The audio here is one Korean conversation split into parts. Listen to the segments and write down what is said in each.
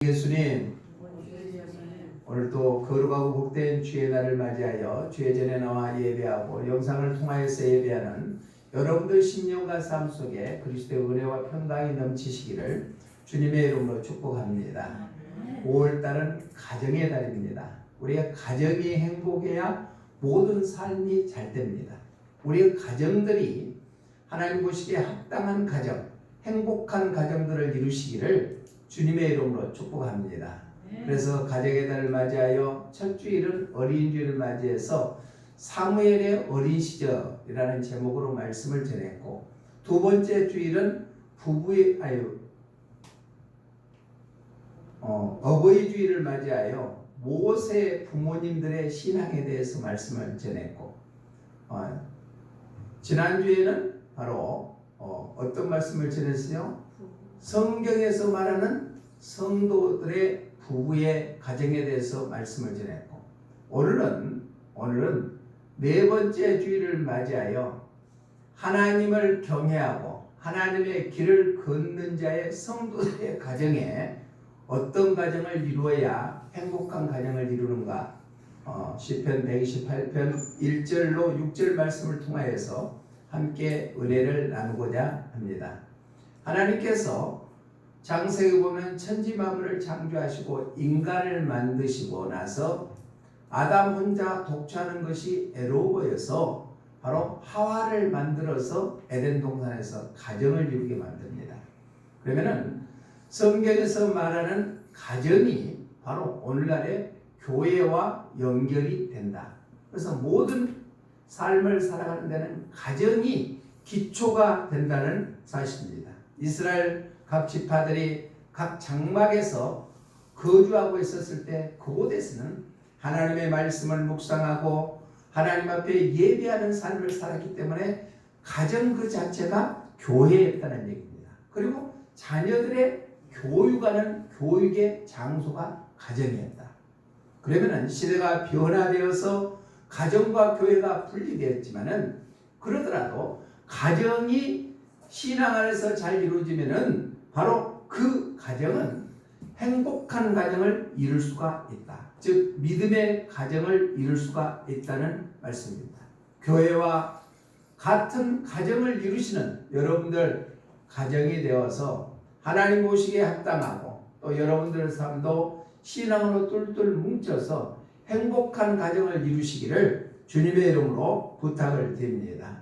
예수님, 오늘도 거룩하고 복된 주의 날을 맞이하여 주의 전에 나와 예배하고 영상을 통하여서 예배하는 여러분들 심령과 삶 속에 그리스도의 은혜와 평강이 넘치시기를 주님의 이름으로 축복합니다. 5월달은 가정의 달입니다. 우리의 가정이 행복해야 모든 삶이 잘 됩니다. 우리의 가정들이 하나님 보시기에 합당한 가정, 행복한 가정들을 이루시기를 주님의 이름으로 축복합니다. 그래서 가정의 달을 맞이하여 첫 주일은 어린 주일을 맞이해서 사무엘의 어린 시절이라는 제목으로 말씀을 전했고, 두 번째 주일은 어버이 주일을 맞이하여 모세 부모님들의 신앙에 대해서 말씀을 전했고, 지난주에는 바로 어떤 말씀을 전했어요? 성경에서 말하는 성도들의 부부의 가정에 대해서 말씀을 전했고, 오늘은 네 번째 주일을 맞이하여 하나님을 경외하고 하나님의 길을 걷는 자의 성도들의 가정에 어떤 가정을 이루어야 행복한 가정을 이루는가, 시편 128편 1절로 6절 말씀을 통하여서 함께 은혜를 나누고자 합니다. 하나님께서 창세기 보면 천지 만물을 창조하시고 인간을 만드시고 나서 아담 혼자 독처하는 것이 애로워 보여서 바로 하와를 만들어서 에덴 동산에서 가정을 이루게 만듭니다. 그러면은 성경에서 말하는 가정이 바로 오늘날의 교회와 연결이 된다. 그래서 모든 삶을 살아가는 데는 가정이 기초가 된다는 사실입니다. 이스라엘 각 지파들이 각 장막에서 거주하고 있었을 때 그곳에서는 하나님의 말씀을 묵상하고 하나님 앞에 예배하는 삶을 살았기 때문에 가정 그 자체가 교회였다는 얘기입니다. 그리고 자녀들의 교육하는 교육의 장소가 가정이었다. 그러면은 시대가 변화되어서 가정과 교회가 분리되었지만은 그러더라도 가정이 신앙 안에서 잘 이루어지면은 바로 그 가정은 행복한 가정을 이룰 수가 있다. 즉 믿음의 가정을 이룰 수가 있다는 말씀입니다. 교회와 같은 가정을 이루시는 여러분들 가정이 되어서 하나님 보시기에 합당하고 또 여러분들 삶도 신앙으로 똘똘 뭉쳐서 행복한 가정을 이루시기를 주님의 이름으로 부탁을 드립니다.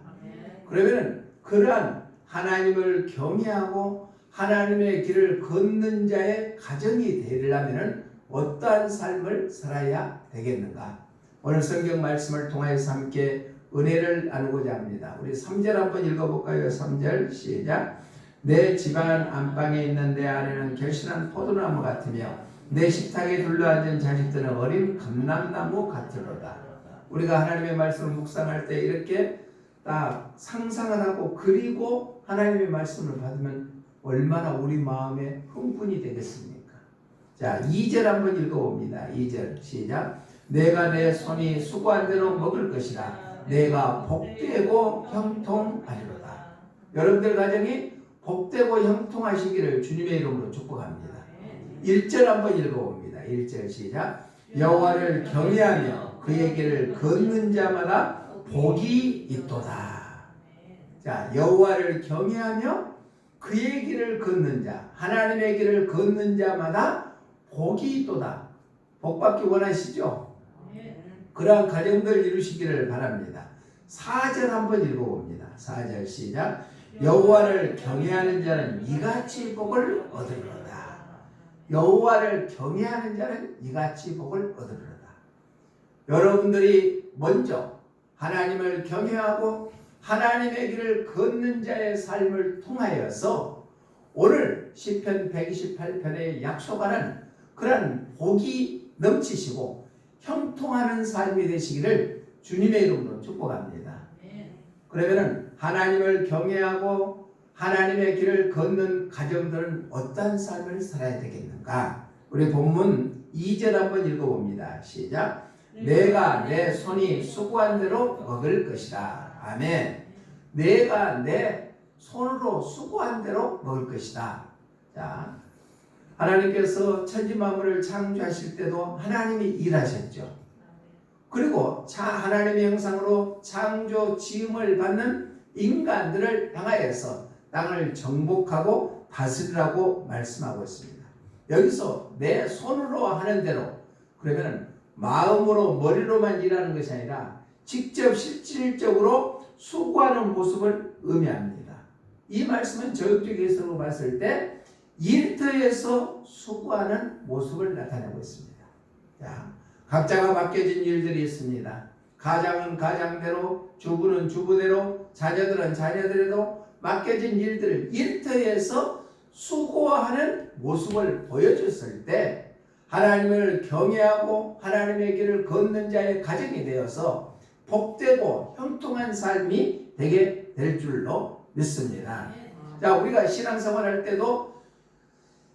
그러면 그러한 하나님을 경외하고 하나님의 길을 걷는 자의 가정이 되려면 어떠한 삶을 살아야 되겠는가? 오늘 성경 말씀을 통해서 함께 은혜를 나누고자 합니다. 우리 3절 한번 읽어볼까요? 3절 시작. 내 집안 안방에 있는 내 아내는 결실한 포도나무 같으며 내 식탁에 둘러앉은 자식들은 어린 감람나무 같으로다. 우리가 하나님의 말씀을 묵상할 때 이렇게 딱 상상을 하고 그리고 하나님의 말씀을 받으면 얼마나 우리 마음에 흥분이 되겠습니까? 자, 2절 한번 읽어봅니다. 2절 시작. 내가 내 손이 수고한 대로 먹을 것이라. 내가 복되고 형통하리로다. 여러분들 가정이 복되고 형통하시기를 주님의 이름으로 축복합니다. 1절 한번 읽어봅니다. 1절 시작. 여호와를 경외하며 그의 길을 걷는 자마다 복이 있도다. 자, 여호와를 경외하며 그의 길을 걷는 자, 하나님의 길을 걷는 자마다 복이 있도다. 복 받기 원하시죠? 그러한 가정들 이루시기를 바랍니다. 4절 한번 읽어봅니다. 4절 시작. 여호와를 경외하는 자는 이같이 복을 얻으리로다. 여호와를 경외하는 자는 이같이 복을 얻으리로다. 여러분들이 먼저 하나님을 경외하고 하나님의 길을 걷는 자의 삶을 통하여서 오늘 시편 128편에 약속하는 그런 복이 넘치시고 형통하는 삶이 되시기를 주님의 이름으로 축복합니다. 그러면 하나님을 경외하고 하나님의 길을 걷는 가정들은 어떤 삶을 살아야 되겠는가? 우리 본문 2절 한번 읽어봅니다. 시작. 내가 내 손이 수고한 대로 먹을 것이다. 아멘. 내가 내 손으로 수고한 대로 먹을 것이다. 자, 하나님께서 천지 만물을 창조하실 때도 하나님이 일하셨죠. 그리고 하나님의 형상으로 창조 지음을 받는 인간들을 향하여서 땅을 정복하고 다스리라고 말씀하고 있습니다. 여기서 내 손으로 하는 대로, 그러면 마음으로 머리로만 일하는 것이 아니라 직접 실질적으로 수고하는 모습을 의미합니다. 이 말씀은 저역적 해석으로 봤을 때 일터에서 수고하는 모습을 나타내고 있습니다. 자, 각자가 맡겨진 일들이 있습니다. 가장은 가장대로, 주부는 주부대로, 자녀들은 자녀들에도 맡겨진 일들을 일터에서 수고하는 모습을 보여줬을 때 하나님을 경외하고 하나님의 길을 걷는 자의 가정이 되어서 복되고 형통한 삶이 되게 될 줄로 믿습니다. 자, 우리가 신앙생활 할 때도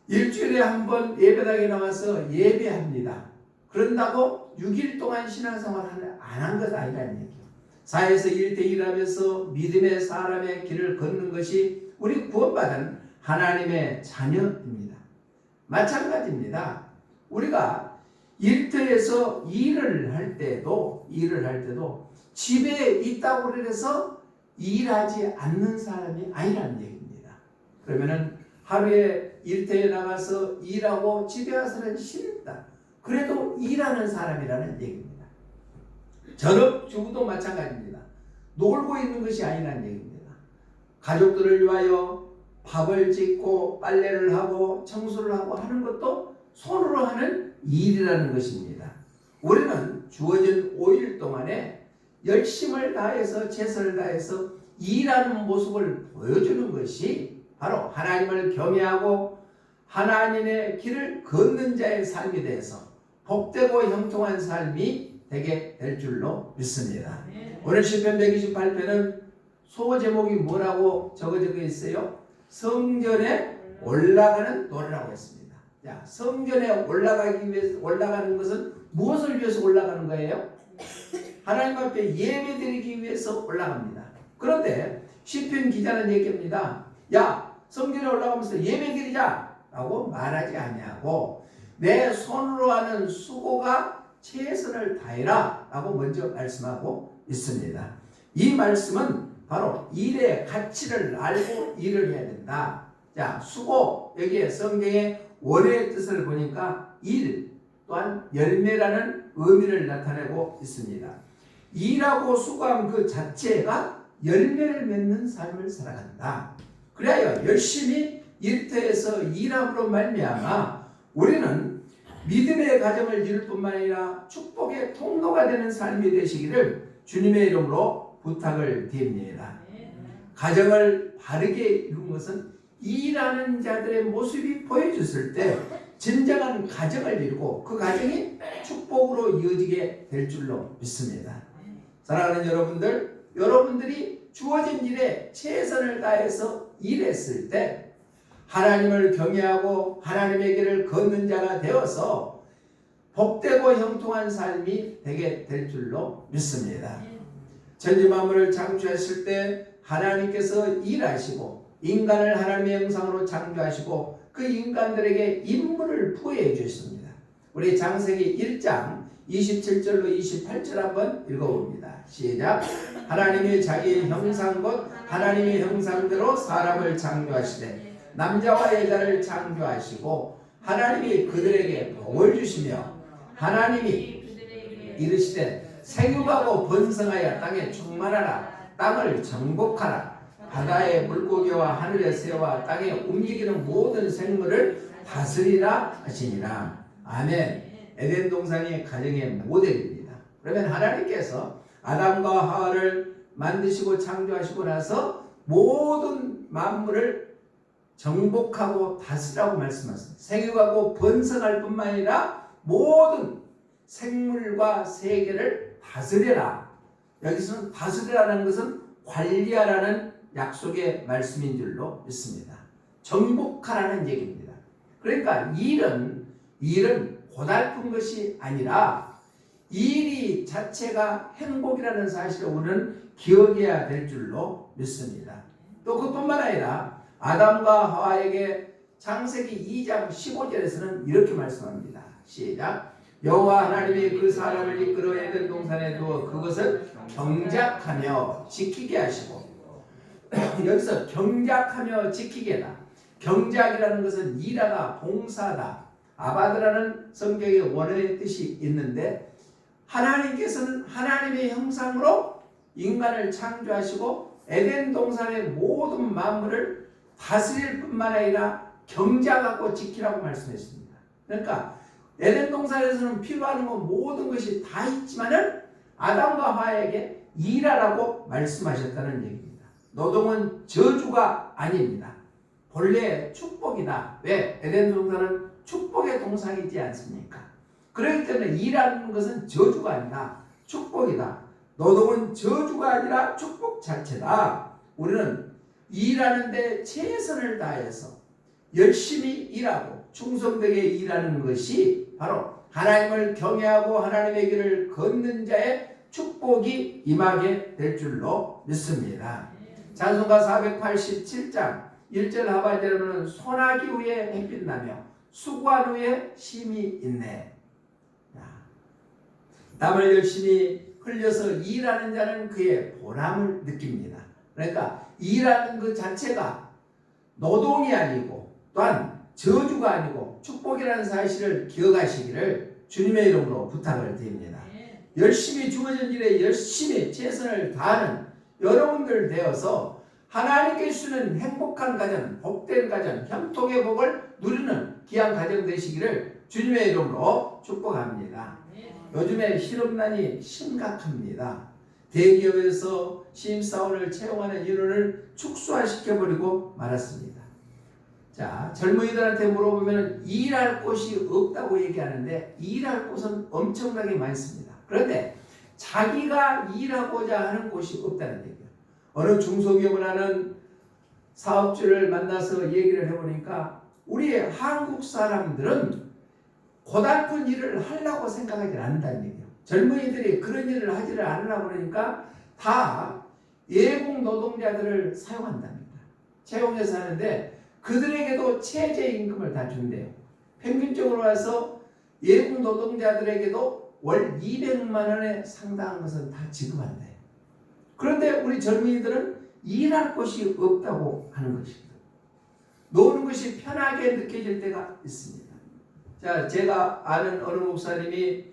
일주일에 한 번 예배당에 나와서 예배합니다. 그런다고 6일 동안 신앙생활을 안 한 것 아니라는 얘기예요. 사회에서 1대1 하면서 믿음의 사람의 길을 걷는 것이 우리 구원받은 하나님의 자녀입니다. 마찬가지입니다. 우리가 일터에서 일을 할 때도 집에 있다고 해서 일하지 않는 사람이 아니라는 얘기입니다. 그러면은 하루에 일터에 나가서 일하고 집에 와서는 쉽다. 그래도 일하는 사람이라는 얘기입니다. 전업주부도 마찬가지입니다. 놀고 있는 것이 아니라는 얘기입니다. 가족들을 위하여 밥을 짓고 빨래를 하고 청소를 하고 하는 것도 손으로 하는 일이라는 것입니다. 우리는 주어진 5일 동안에 열심을 다해서 최선을 다해서 일하는 모습을 보여주는 것이 바로 하나님을 경외하고 하나님의 길을 걷는 자의 삶이 되어서 복되고 형통한 삶이 되게 될 줄로 믿습니다. 오늘 시편 128편은 소 제목이 뭐라고 적어져 있어요? 성전에 올라가는 노래라고 했습니다. 자, 성전에 올라가는 것은 무엇을 위해서 올라가는 거예요? 하나님 앞에 예배 드리기 위해서 올라갑니다. 그런데 시편 기자는 얘기합니다. 야, 성전에 올라가면서 예배 드리자 라고 말하지 아니하고 내 손으로 하는 수고가 최선을 다해라 라고 먼저 말씀하고 있습니다. 이 말씀은 바로 일의 가치를 알고 일을 해야 된다. 자, 수고, 여기에 성경의 원어의 뜻을 보니까 일 또한 열매라는 의미를 나타내고 있습니다. 일하고 수고한 그 자체가 열매를 맺는 삶을 살아간다. 그래야 열심히 일터에서 일함으로 말미암아 우리는 믿음의 가정을 이룰 뿐만 아니라 축복의 통로가 되는 삶이 되시기를 주님의 이름으로 부탁을 드립니다. 가정을 바르게 이룬 것은 일하는 자들의 모습이 보여졌을 때 진정한 가정을 이루고 그 가정이 축복으로 이어지게 될 줄로 믿습니다. 사랑하는 여러분들, 여러분들이 주어진 일에 최선을 다해서 일했을 때 하나님을 경외하고 하나님의 길을 걷는 자가 되어서 복되고 형통한 삶이 되게 될 줄로 믿습니다. 천지 만물을 창조하실 때 하나님께서 일하시고 인간을 하나님의 형상으로 창조하시고 그 인간들에게 임무를 부여해 주셨습니다. 우리 창세기 1장 27절로 28절 한번 읽어봅니다. 시작. 하나님이 자기의 형상 곧 하나님의 형상대로 사람을 창조하시되 남자와 여자를 창조하시고 하나님이 그들에게 복을 주시며 하나님이 이르시되 생육하고 번성하여 땅에 충만하라. 땅을 정복하라. 바다의 물고기와 하늘의 새와 땅에 움직이는 모든 생물을 다스리라 하시니라. 아멘. 에덴 동산이 가정의 모델입니다. 그러면 하나님께서 아담과 하와를 만드시고 창조하시고 나서 모든 만물을 정복하고 다스리라고 말씀하셨습니다. 생육하고 번성할 뿐만 아니라 모든 생물과 세계를 다스려라. 여기서는 다스리라는 것은 관리하라는 약속의 말씀인 줄로 믿습니다. 정복하라는 얘기입니다. 그러니까 일은 고달픈 것이 아니라 일 자체가 행복이라는 사실을 우리는 기억해야 될 줄로 믿습니다. 또 그뿐만 아니라 아담과 하와에게 창세기 2장 15절에서는 이렇게 말씀합니다. 시작. 여호와 하나님이 그 사람을 이끌어 에덴 동산에 두어 그것을 경작하며 지키게 하시고 여기서 경작하며 지키게다. 경작이라는 것은 일하다, 봉사다, 아바드라는 성경의 원어의 뜻이 있는데 하나님께서는 하나님의 형상으로 인간을 창조하시고 에덴 동산의 모든 만물을 다스릴 뿐만 아니라 경작하고 지키라고 말씀했습니다. 그러니까 에덴 동산에서는 필요한 건 모든 것이 다 있지만은 아담과 하와에게 일하라고 말씀하셨다는 얘기입니다. 노동은 저주가 아닙니다. 본래 축복이다. 왜? 에덴 동산은 축복의 동산이지 않습니까? 그렇기 때문에 일하는 것은 저주가 아니라 축복이다. 노동은 저주가 아니라 축복 자체다. 우리는 일하는데 최선을 다해서 열심히 일하고 충성되게 일하는 것이 바로 하나님을 경외하고 하나님의 길을 걷는 자의 축복이 임하게 될 줄로 믿습니다. 찬송가 487장 1절 하반절에 보면 소나기 후에 햇빛 나며 수고한 후에 쉼이 있네. 땀을 열심히 흘려서 일하는 자는 그의 보람을 느낍니다. 그러니까 일하는 것 자체가 노동이 아니고 또한 저주가 아니고 축복이라는 사실을 기억하시기를 주님의 이름으로 부탁을 드립니다. 열심히 주어진 일에 열심히 최선을 다하는 여러분들 되어서 하나님께 주시는 행복한 가정, 복된 가정, 형통의 복을 누리는 귀한 가정 되시기를 주님의 이름으로 축복합니다. 요즘에 실업난이 심각합니다. 대기업에서 신입사원을 채용하는 인원을 축소화시켜버리고 말았습니다. 자, 젊은이들한테 물어보면 일할 곳이 없다고 얘기하는데 일할 곳은 엄청나게 많습니다. 그런데 자기가 일하고자 하는 곳이 없다는 얘기예요. 어느 중소기업을 하는 사업주를 만나서 얘기를 해보니까 우리 한국 사람들은 고달픈 일을 하려고 생각하지 않는다는 얘기예요. 젊은이들이 그런 일을 하지를 않으려고 그러니까 다 예공 노동자들을 사용한답니다. 채용해서 하는데 그들에게도 최저임금을 다 준대요. 평균적으로 와서 예공 노동자들에게도 월 200만 원에 상당한 것은 다 지급한대요. 그런데 우리 젊은이들은 일할 곳이 없다고 하는 것입니다. 노는 것이 편하게 느껴질 때가 있습니다. 자, 제가 아는 어느 목사님이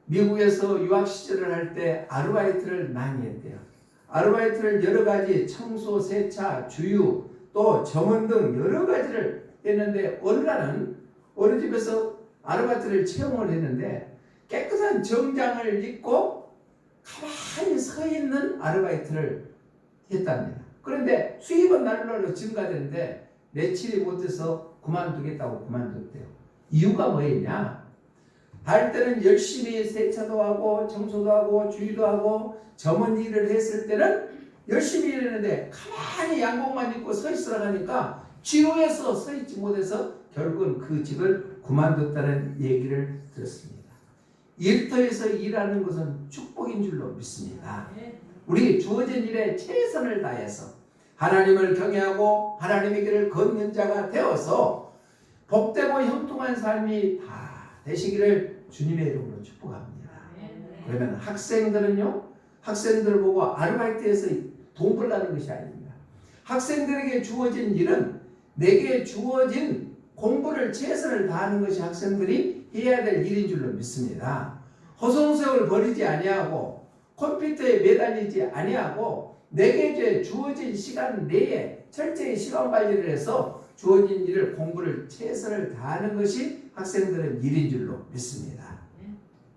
미국에서 유학 시절을 할 때 아르바이트를 많이 했대요. 아르바이트를 여러 가지 청소, 세차, 주유, 또 점원 등 여러 가지를 했는데 어느 날은 어느 집에서 아르바이트를 채용을 했는데 깨끗한 정장을 입고 가만히 서 있는 아르바이트를 했답니다. 그런데 수입은 날로 증가되는데 며칠이 못해서 그만두겠다고 그만뒀대요. 이유가 뭐였냐? 할 때는 열심히 세차도 하고 청소도 하고 주유도 하고 점원 일을 했을 때는 열심히 일했는데 가만히 양복만 입고 서 있으라 하니까 지루해서 서 있지 못해서 결국은 그 집을 그만뒀다는 얘기를 들었습니다. 일터에서 일하는 것은 축복인 줄로 믿습니다. 우리 주어진 일에 최선을 다해서 하나님을 경외하고 하나님의 길을 걷는 자가 되어서 복되고 형통한 삶이 다 되시기를 주님의 이름으로 축복합니다. 그러면 학생들은요, 학생들 보고 아르바이트에서 돈 벌라는 것이 아닙니다. 학생들에게 주어진 일은 내게 주어진 공부를 최선을 다하는 것이 학생들이 해야 될 일인 줄로 믿습니다. 허송세월 버리지 아니하고 컴퓨터에 매달리지 아니하고 내게 주어진 시간 내에 철저히 시간 관리를 해서 주어진 일을 공부를 최선을 다하는 것이 학생들의 일인 줄로 믿습니다.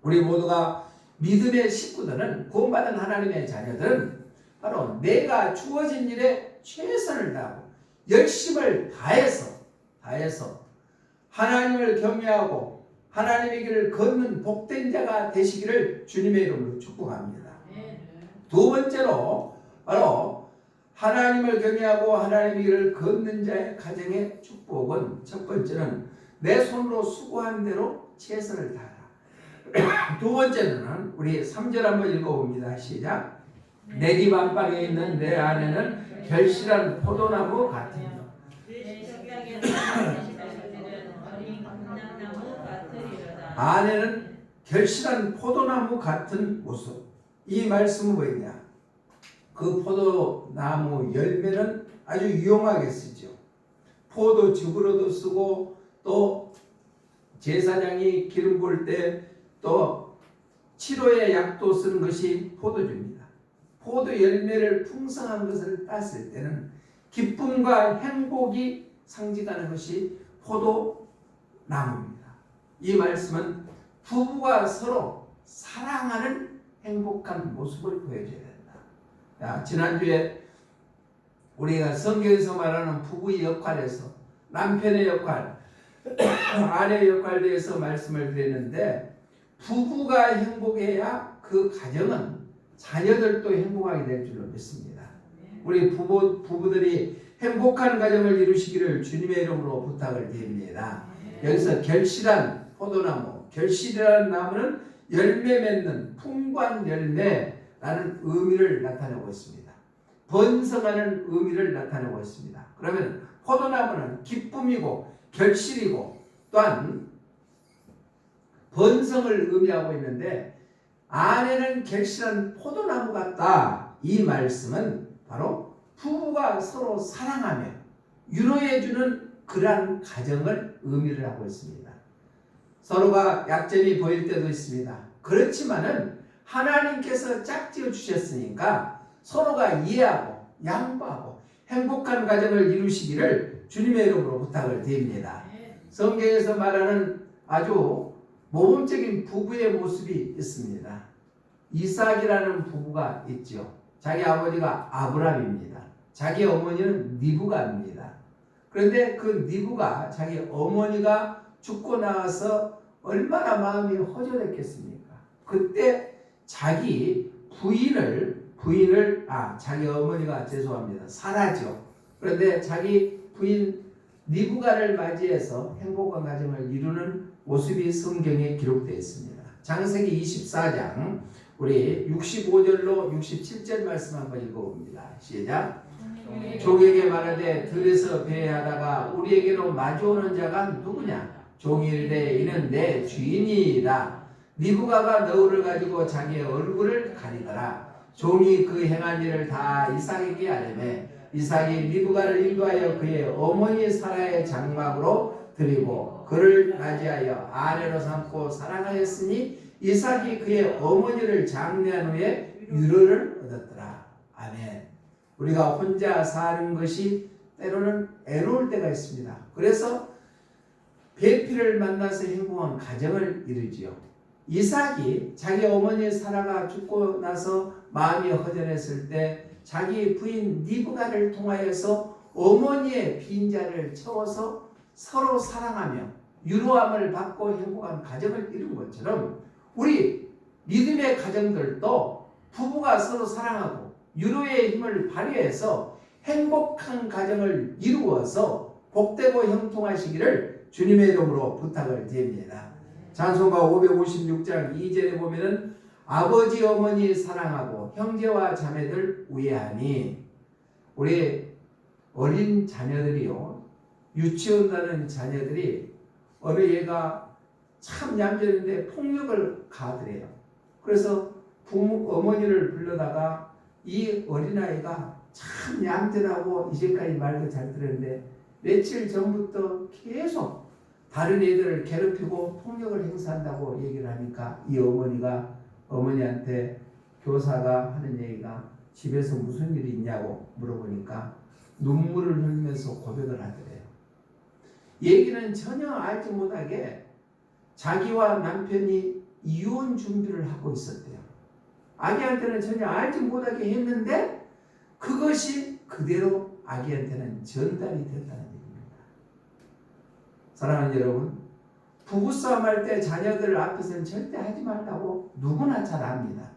우리 모두가 믿음의 식구들은 구원받은 하나님의 자녀들은 바로 내가 주어진 일에 최선을 다하고 열심을 다해서 하나님을 경외하고 하나님의 길을 걷는 복된 자가 되시기를 주님의 이름으로 축복합니다. 두 번째로 바로 하나님을 경외하고 하나님의 길을 걷는 자의 가정의 축복은 첫 번째는 내 손으로 수고한 대로 최선을 다하라. 두 번째는 우리 3절 한번 읽어봅니다. 시작. 내 집 안방에 있는 내 아내는 결실한 포도나무 같으며 아내는 결실한 포도나무 같은 모습. 이 말씀은 뭐냐? 그 포도나무 열매는 아주 유용하게 쓰죠. 포도즙으로도 쓰고 또 제사장이 기름 부을 때 또 치료의 약도 쓰는 것이 포도주입니다. 포도 열매를 풍성한 것을 땄을 때는 기쁨과 행복이 상징하는 것이 포도나무입니다. 이 말씀은 부부가 서로 사랑하는 행복한 모습을 보여줘야 된다. 지난주에 우리가 성경에서 말하는 부부의 역할에서 남편의 역할, 아내의 역할에 대해서 말씀을 드렸는데, 부부가 행복해야 그 가정은 자녀들도 행복하게 될 줄로 믿습니다. 우리 부부들이 행복한 가정을 이루시기를 주님의 이름으로 부탁을 드립니다. 여기서 결실한 포도나무, 결실이라는 나무는 열매 맺는 풍부한 열매라는 의미를 나타내고 있습니다. 번성하는 의미를 나타내고 있습니다. 그러면 포도나무는 기쁨이고 결실이고 또한 번성을 의미하고 있는데, 아내는 결실한 포도나무 같다. 이 말씀은 바로 부부가 서로 사랑하며 위로해주는 그러한 가정을 의미를 하고 있습니다. 서로가 약점이 보일 때도 있습니다. 그렇지만은 하나님께서 짝지어 주셨으니까 서로가 이해하고 양보하고 행복한 가정을 이루시기를 주님의 이름으로 부탁을 드립니다. 성경에서 말하는 아주 모범적인 부부의 모습이 있습니다. 이삭이라는 부부가 있죠. 자기 아버지가 아브람입니다. 자기 어머니는 리브가입니다. 그런데 그 리브가 자기 어머니가 죽고 나서 얼마나 마음이 허전했겠습니까? 그때 자기 자기 어머니가 죄송합니다. 사라죠. 그런데 자기 부인 리브가를 맞이해서 행복한 가정을 이루는 모습이 성경에 기록되어 있습니다. 창세기 24장 우리 65절로 67절 말씀 한번 읽어봅니다. 시작. 종에게 말하되 들에서 배회하다가 우리에게로 마주오는 자가 누구냐? 종이 이르되 이는 내 주인이라. 리브가가 너울을 가지고 자기의 얼굴을 가리더라. 종이 그 행한 일을 다 이삭에게 아뢰매 이삭이 리브가를 인도하여 그의 어머니 사라의 장막으로 드리고 그를 맞이하여 아내로 삼고 사랑하였으니 이삭이 그의 어머니를 장례한 후에 위로를 얻었더라. 아멘. 우리가 혼자 사는 것이 때로는 애로울 때가 있습니다. 그래서 배필을 만나서 행복한 가정을 이루지요. 이삭이 자기 어머니 사라가 죽고 나서 마음이 허전했을 때 자기 부인 리브가를 통하여서 어머니의 빈자를 채워서 서로 사랑하며 위로함을 받고 행복한 가정을 이룬 것처럼 우리 믿음의 가정들도 부부가 서로 사랑하고 위로의 힘을 발휘해서 행복한 가정을 이루어서 복되고 형통하시기를 주님의 이름으로 부탁을 드립니다. 찬송가 556장 2절에 보면은 아버지 어머니 사랑하고 형제와 자매들 우애하니, 우리 어린 자녀들이요, 유치원 가는 자녀들이 어느 얘가 참 얌전한데 폭력을 가하더래요. 그래서 어머니를 불러다가 이 어린아이가 참 얌전하고 이제까지 말도 잘 들었는데 며칠 전부터 계속 다른 애들을 괴롭히고 폭력을 행사한다고 얘기를 하니까 이 어머니가 어머니한테 교사가 하는 얘기가 집에서 무슨 일이 있냐고 물어보니까 눈물을 흘리면서 고백을 하더래요. 얘기는 전혀 알지 못하게 자기와 남편이 이혼 준비를 하고 있었대요. 아기한테는 전혀 알지 못하게 했는데 그것이 그대로 아기한테는 전달이 됐다는 얘기입니다. 사랑하는 여러분, 부부싸움 할 때 자녀들 앞에서는 절대 하지 말라고 누구나 잘 압니다.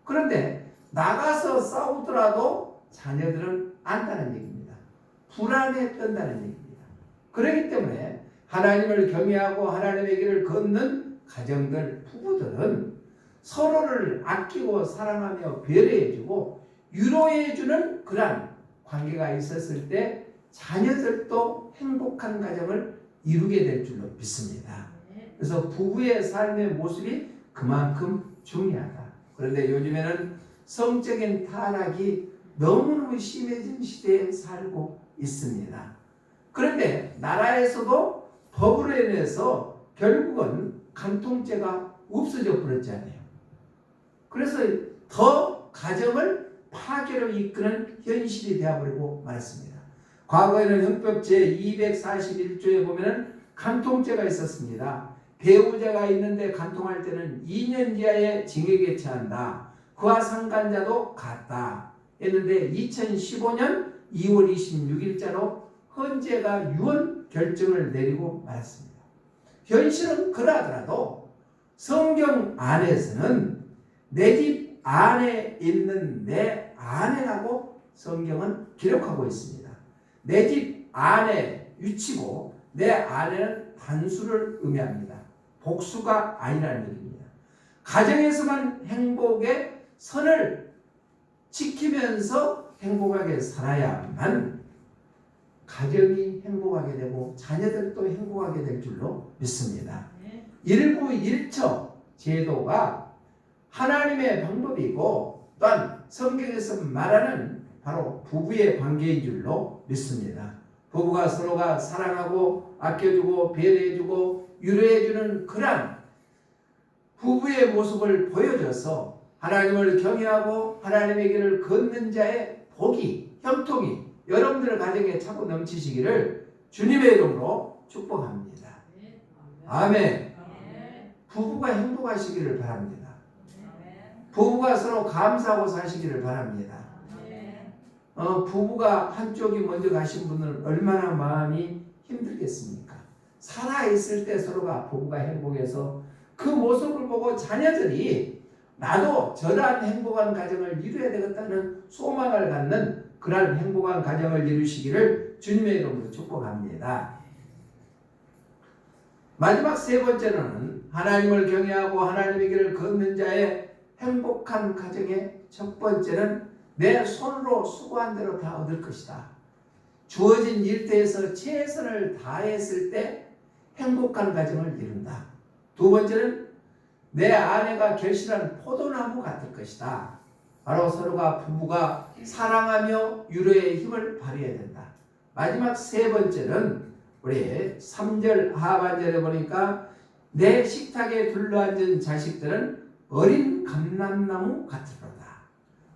그런데 나가서 싸우더라도 자녀들은 안다는 얘기입니다. 불안에 떤다는 얘기입니다. 그렇기 때문에 하나님을 경외하고 하나님의 길을 걷는 가정들, 부부들은 서로를 아끼고 사랑하며 배려해주고 위로해주는 그러한 관계가 있었을 때 자녀들도 행복한 가정을 이루게 될 줄로 믿습니다. 그래서 부부의 삶의 모습이 그만큼 중요하다. 그런데 요즘에는 성적인 타락이 너무너무 심해진 시대에 살고 있습니다. 그런데 나라에서도 법으로 인해서 결국은 간통죄가 없어져 버렸잖아요. 그래서 더 가정을 파괴로 이끄는 현실이 되어버리고 말았습니다. 과거에는 형법 제241조에 보면 간통죄가 있었습니다. 배우자가 있는데 간통할 때는 2년 이하의 징역에 처한다. 그와 상간자도 같다. 했는데 2015년 2월 26일자로 헌재가 유언 결정을 내리고 말았습니다. 현실은 그러하더라도 성경 안에서는 내 집 안에 있는 내 아내라고 성경은 기록하고 있습니다. 내 집 안에 위치고 내 아내는 단수를 의미합니다. 복수가 아니라는 얘기입니다. 가정에서만 행복의 선을 지키면서 행복하게 살아야만 가정이 행복하게 되고 자녀들도 행복하게 될 줄로 믿습니다. 일부 일처 제도가 하나님의 방법이고 또한 성경에서 말하는 바로 부부의 관계인 줄로 믿습니다. 부부가 서로가 사랑하고 아껴주고 배려해주고 유로해주는 그런 부부의 모습을 보여줘서 하나님을 경외하고 하나님의 길을 걷는 자의 복이 형통이 여러분들 가정에 차고 넘치시기를 주님의 이름으로 축복합니다. 아멘. 부부가 행복하시기를 바랍니다. 부부가 서로 감사하고 사시기를 바랍니다. 부부가 한쪽이 먼저 가신 분은 얼마나 마음이 힘들겠습니까? 살아있을 때 서로가 부부가 행복해서 그 모습을 보고 자녀들이 나도 저러한 행복한 가정을 이루어야 되겠다는 소망을 갖는 그러한 행복한 가정을 이루시기를 주님의 이름으로 축복합니다. 마지막 세 번째는 하나님을 경외하고 하나님의 길을 걷는 자의 행복한 가정의 첫 번째는 내 손으로 수고한 대로 다 얻을 것이다. 주어진 일터에서 최선을 다했을 때 행복한 가정을 이룬다. 두 번째는 내 아내가 결실한 포도나무 같을 것이다. 바로 서로가 부부가 사랑하며 유로의 힘을 발휘해야 된다. 마지막 세 번째는 우리 3절 하반절에 보니까 내 식탁에 둘러앉은 자식들은 어린 감람나무 같으로다.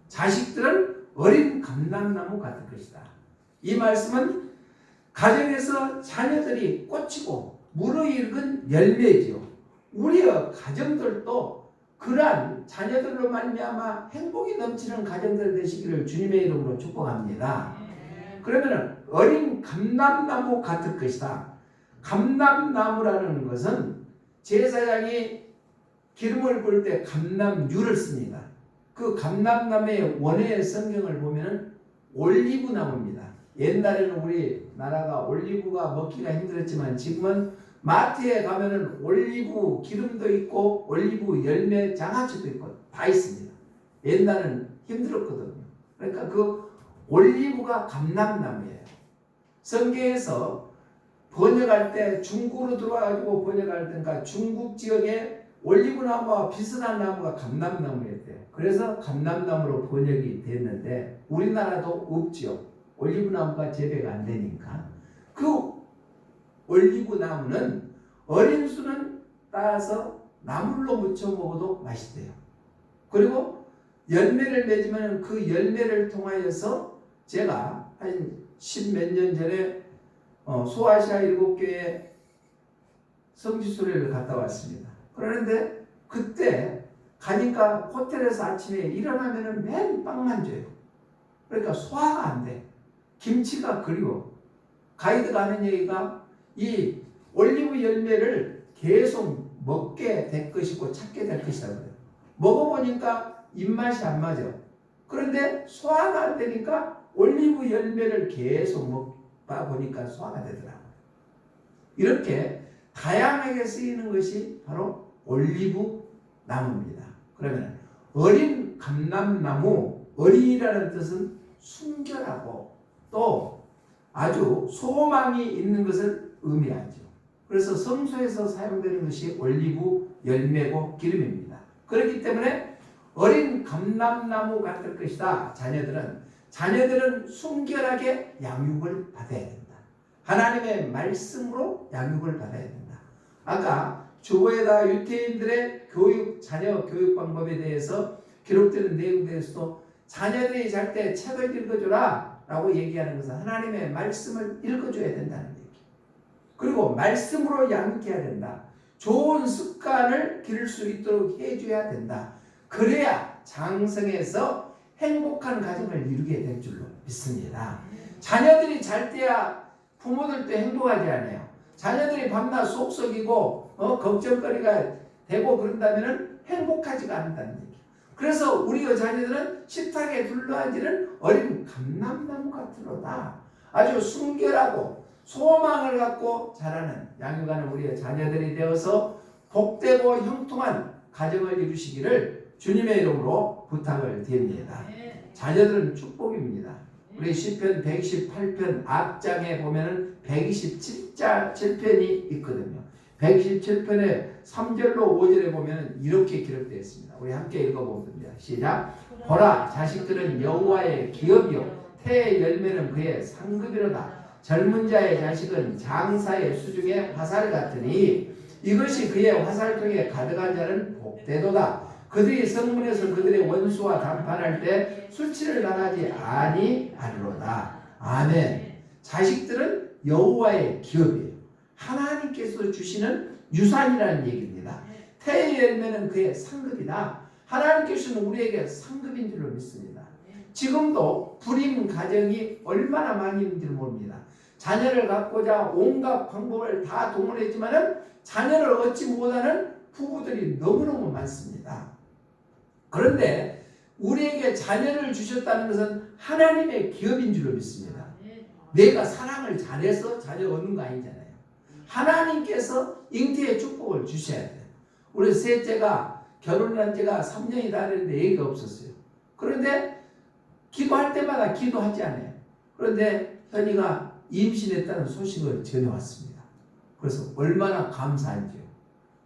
자식들은 어린 감람나무 같을 것이다. 이 말씀은 가정에서 자녀들이 꽂히고 무르익은 열매지요. 우리의 가정들도 그러한 자녀들로 말미암아 행복이 넘치는 가정들 되시기를 주님의 이름으로 축복합니다. 그러면 어린 감람나무 같을 것이다. 감람나무라는 것은 제사장이 기름을 부을 때 감람유를 씁니다. 그 감람나무의 원의 성경을 보면 올리브나무입니다. 옛날에는 우리나라가 올리브가 먹기가 힘들었지만 지금은 마트에 가면은 올리브 기름도 있고 올리브 열매 장아찌도 있고 다 있습니다. 옛날에는 힘들었거든요. 그러니까 그 올리브가 감람나무예요. 성경에서 번역할 때 중국으로 들어와가지고 번역할 때니까 중국 지역에 올리브나무와 비슷한 나무가 감람나무였대요. 그래서 감람나무로 번역이 됐는데 우리나라도 없지요. 올리브나무가 재배가 안 되니까. 그 올리브나무는 어린 수는 따서 나물로 무쳐 먹어도 맛있대요. 그리고 열매를 맺으면 그 열매를 통하여서 제가 한 10몇 년 전에 소아시아 7교회 성지순례를 갔다 왔습니다. 그러는데 그때 가니까 호텔에서 아침에 일어나면은 맨 빵만 줘요. 그러니까 소화가 안 돼. 김치가 그리워. 가이드가 하는 얘기가 이 올리브 열매를 계속 먹게 될 것이고 찾게 될 것이라고 해요. 먹어보니까 입맛이 안 맞아. 그런데 소화가 안 되니까 올리브 열매를 계속 먹다 보니까 소화가 되더라고요. 이렇게 다양하게 쓰이는 것이 바로 올리브 나무입니다. 그러면 어린 감람나무, 어린이라는 뜻은 순결하고 또 아주 소망이 있는 것을 의미하죠. 그래서 성소에서 사용되는 것이 올리브 열매고 기름입니다. 그렇기 때문에 어린 감람나무 같을 것이다. 자녀들은 순결하게 양육을 받아야 된다. 하나님의 말씀으로 양육을 받아야 된다. 아까 주보에다 유태인들의 자녀 교육 방법에 대해서 기록되는 내용들에서도 자녀들이 잘 때 책을 읽어줘라 라고 얘기하는 것은 하나님의 말씀을 읽어줘야 된다는 얘기. 그리고 말씀으로 양육해야 된다. 좋은 습관을 기를 수 있도록 해줘야 된다. 그래야 장성해서 행복한 가정을 이루게 될 줄로 믿습니다. 자녀들이 잘 때야 부모들도 행복하지 않아요. 자녀들이 밤낮 속썩이고 걱정거리가 되고 그런다면 행복하지가 않는다는 얘기. 그래서 우리의 자녀들은 식탁에 둘러앉는 어린 감람나무 같으로다. 아주 순결하고 소망을 갖고 자라는 양육하는 우리의 자녀들이 되어서 복되고 형통한 가정을 이루시기를 주님의 이름으로 부탁을 드립니다. 자녀들은 축복입니다. 우리 시편 118편 앞장에 보면은 127편이 있거든요. 127편의 3절로 5절에 보면 이렇게 기록되어 있습니다. 우리 함께 읽어봅니다. 시작. 보라, 자식들은 여호와의 기업이요 태의 열매는 그의 상급이로다. 젊은 자의 자식은 장사의 수중에 화살 같으니 이것이 그의 화살통에 가득한 자는 복되도다. 그들이 성문에서 그들의 원수와談판할 때 수치를 당하지 아니하리로다. 아멘. 자식들은 여호와의 기업이에요. 하나님께서 주시는 유산이라는 얘기입니다. 태의 열매는 그의 상급이다. 하나님께서는 우리에게 상급인 줄로 믿습니다. 지금도 불임 가정이 얼마나 많이 있는지 모릅니다. 자녀를 갖고자 온갖 방법을 다 동원했지만은 자녀를 얻지 못하는 부부들이 너무너무 많습니다. 그런데 우리에게 자녀를 주셨다는 것은 하나님의 기업인 줄로 믿습니다. 내가 사랑을 잘해서 자녀 얻는 거 아니잖아요. 하나님께서 잉태의 축복을 주셔야 돼요. 우리 셋째가 결혼한 지가 3년이 다 됐는데 애기가 없었어요. 그런데 기도할 때마다 기도하지 않아요. 그런데 현이가 임신했다는 소식을 전해왔습니다. 그래서 얼마나 감사한지요.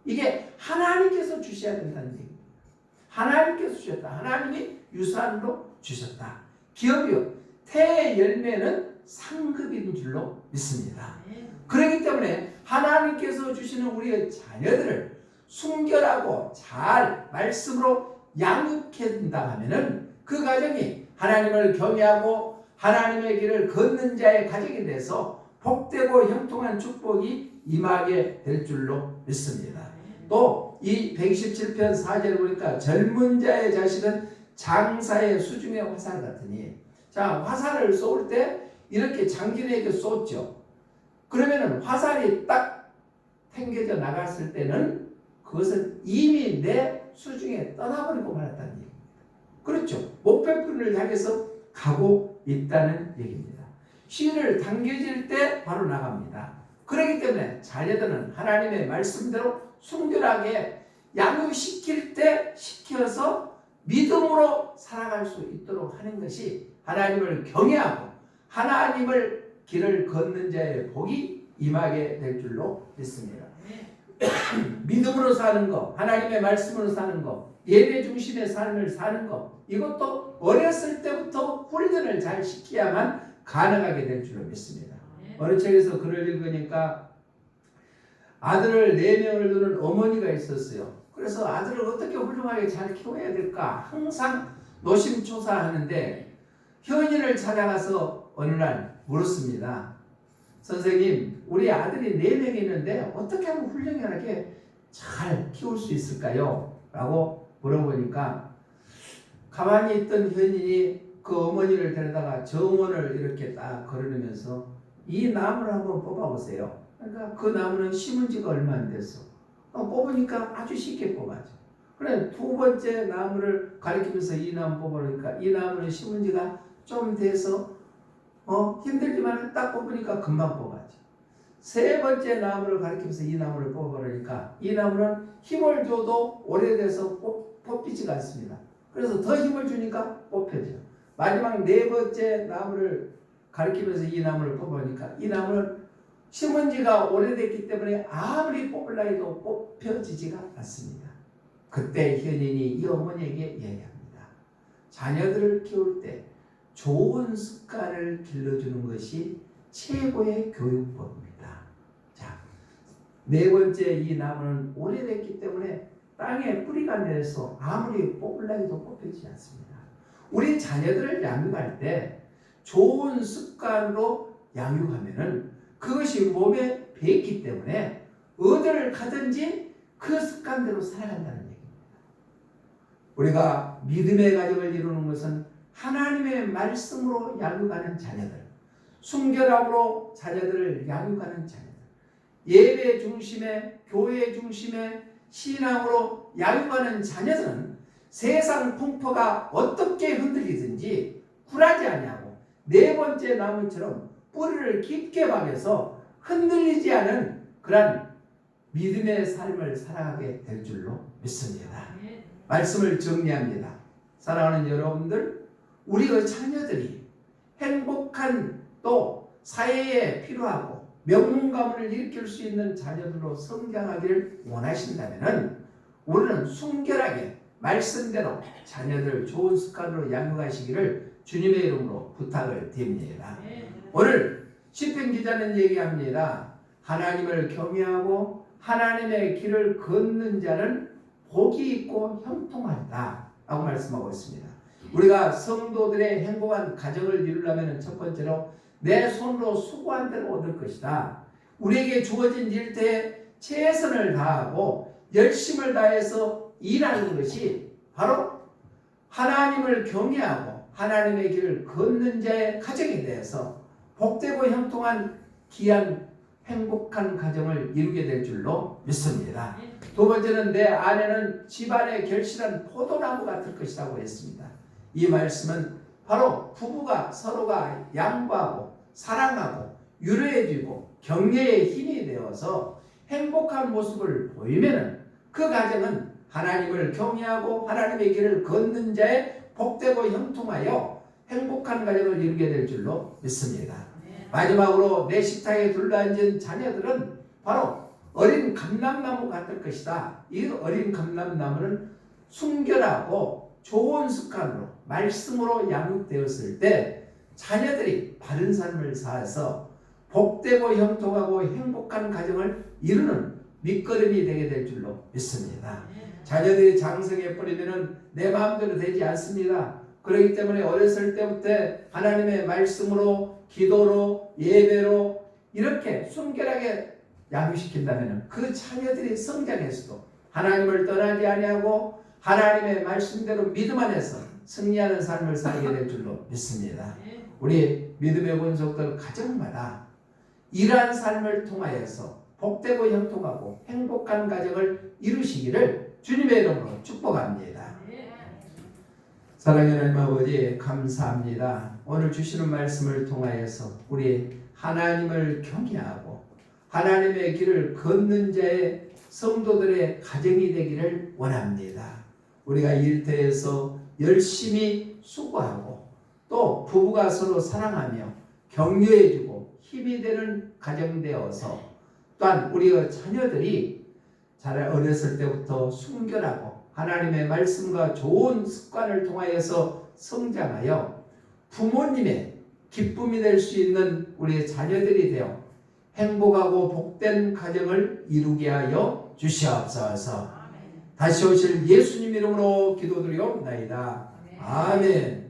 이게 하나님께서 주셔야 된다는 얘기입니다. 하나님께서 주셨다. 하나님이 유산으로 주셨다. 기업이요. 태의 열매는 상급인 줄로 믿습니다. 그렇기 때문에 하나님께서 주시는 우리의 자녀들을 순결하고 잘 말씀으로 양육해준다 하면은 그 가정이 하나님을 경외하고 하나님의 길을 걷는 자의 가정이 돼서 복되고 형통한 축복이 임하게 될 줄로 믿습니다. 또 이 127편 4절을 보니까 젊은 자의 자식은 장사의 수중의 화살 같으니, 자, 화살을 쏠 때 이렇게 장진에게 쏘죠. 그러면은 화살이 딱 탱겨져 나갔을 때는 그것은 이미 내 수중에 떠나버리고 말았다는 얘기입니다. 그렇죠. 목표를 향해서 가고 있다는 얘기입니다. 실을 당겨질 때 바로 나갑니다. 그렇기 때문에 자녀들은 하나님의 말씀대로 순결하게 양육시킬 때 시켜서 믿음으로 살아갈 수 있도록 하는 것이 하나님을 경외하고 하나님을 길을 걷는 자의 복이 임하게 될 줄로 믿습니다. 믿음으로 사는 것, 하나님의 말씀으로 사는 것, 예배 중심의 삶을 사는 것, 이것도 어렸을 때부터 훈련을 잘 시켜야만 가능하게 될 줄로 믿습니다. 어느 책에서 글을 읽으니까 아들을 4명을 두는 어머니가 있었어요. 그래서 아들을 어떻게 훌륭하게 잘 키워야 될까 항상 노심초사하는데 현인을 찾아가서 어느 날 물었습니다. 선생님, 우리 아들이 4명이 있는데 어떻게 하면 훌륭하게 잘 키울 수 있을까요? 라고 물어보니까 가만히 있던 현인이 그 어머니를 데려다가 정원을 이렇게 딱 걸으면서 이 나무를 한번 뽑아보세요. 그러니까 그 나무는 심은 지가 얼마 안 됐어. 뽑으니까 아주 쉽게 뽑아져. 그래, 2번째 나무를 가리키면서 이 나무 뽑으니까 이 나무는 심은 지가 좀 돼서 힘들지만 딱 뽑으니까 금방 뽑아져. 3번째 나무를 가리키면서 이 나무를 뽑아버리니까 이 나무는 힘을 줘도 오래돼서 뽑히지가 않습니다. 그래서 더 힘을 주니까 뽑혀져. 마지막 4번째 나무를 가리키면서 이 나무를 뽑으니까 이 나무는 심은 지가 오래됐기 때문에 아무리 뽑으려 해도 뽑혀지지가 않습니다. 그때 현인이 이 어머니에게 얘기합니다. 자녀들을 키울 때 좋은 습관을 길러주는 것이 최고의 교육법입니다. 자, 네 번째, 이 나무는 오래됐기 때문에 땅에 뿌리가 내려서 아무리 뽑으려 해도 뽑히지 않습니다. 우리 자녀들을 양육할 때 좋은 습관으로 양육하면은 그것이 몸에 배있기 때문에 어디를 가든지 그 습관대로 살아간다는 얘기입니다. 우리가 믿음의 가정을 이루는 것은 하나님의 말씀으로 양육하는 자녀들, 순결함으로 자녀들을 양육하는 자녀들, 예배 중심의 교회 중심의 신앙으로 양육하는 자녀들은 세상 풍파가 어떻게 흔들리든지 굴하지 아니하고 네 번째 나무처럼 뿌리를 깊게 박여서 흔들리지 않은 그런 믿음의 삶을 살아가게 될 줄로 믿습니다. 말씀을 정리합니다. 사랑하는 여러분들, 우리의 자녀들이 행복한 또 사회에 필요하고 명문 가문을 일으킬 수 있는 자녀들로 성장하기를 원하신다면 우리는 순결하게 말씀대로 자녀들 좋은 습관으로 양육하시기를 주님의 이름으로 부탁을 드립니다. 오늘 시편 기자는 얘기합니다. 하나님을 경외하고 하나님의 길을 걷는 자는 복이 있고 형통하다 라고 말씀하고 있습니다. 우리가 성도들의 행복한 가정을 이루려면 첫 번째로 내 손으로 수고한 대로 얻을 것이다. 우리에게 주어진 일터에 최선을 다하고 열심을 다해서 일하는 것이 바로 하나님을 경외하고 하나님의 길을 걷는 자의 가정에 대해서 복되고 형통한 귀한 행복한 가정을 이루게 될 줄로 믿습니다. 두 번째는 내 아내는 집안의 결실한 포도나무 같을 것이라고 했습니다. 이 말씀은 바로 부부가 서로가 양보하고 사랑하고 유로해주고 격려의 힘이 되어서 행복한 모습을 보이면 그 가정은 하나님을 경외하고 하나님의 길을 걷는 자의 복되고 형통하여 행복한 가정을 이루게 될 줄로 믿습니다. 마지막으로 내 식탁에 둘러앉은 자녀들은 바로 어린 감람나무 같을 것이다. 이 어린 감람나무는 순결하고 좋은 습관으로 말씀으로 양육되었을 때 자녀들이 바른 삶을 살아서 복되고 형통하고 행복한 가정을 이루는 밑거름이 되게 될 줄로 믿습니다. 자녀들이 장성해 버리면 내 마음대로 되지 않습니다. 그렇기 때문에 어렸을 때부터 하나님의 말씀으로 기도로 예배로 이렇게 순결하게 양육시킨다면 그 자녀들이 성장해서도 하나님을 떠나지 아니하고 하나님의 말씀대로 믿음 안에서 승리하는 삶을 살게 될 줄로 믿습니다. 우리 믿음의 본속들 가정마다 이러한 삶을 통하여서 복되고 형통하고 행복한 가정을 이루시기를 주님의 이름으로 축복합니다. 사랑하는 하나님 아버지 감사합니다. 오늘 주시는 말씀을 통하여서 우리 하나님을 경외하고 하나님의 길을 걷는 자의 성도들의 가정이 되기를 원합니다. 우리가 일터에서 열심히 수고하고 또 부부가 서로 사랑하며 격려해주고 힘이 되는 가정 되어서 또한 우리의 자녀들이 잘 어렸을 때부터 순결하고 하나님의 말씀과 좋은 습관을 통하여서 성장하여 부모님의 기쁨이 될 수 있는 우리의 자녀들이 되어 행복하고 복된 가정을 이루게 하여 주시옵소서. 다시 오실 예수님 이름으로 기도드리옵나이다. 아멘.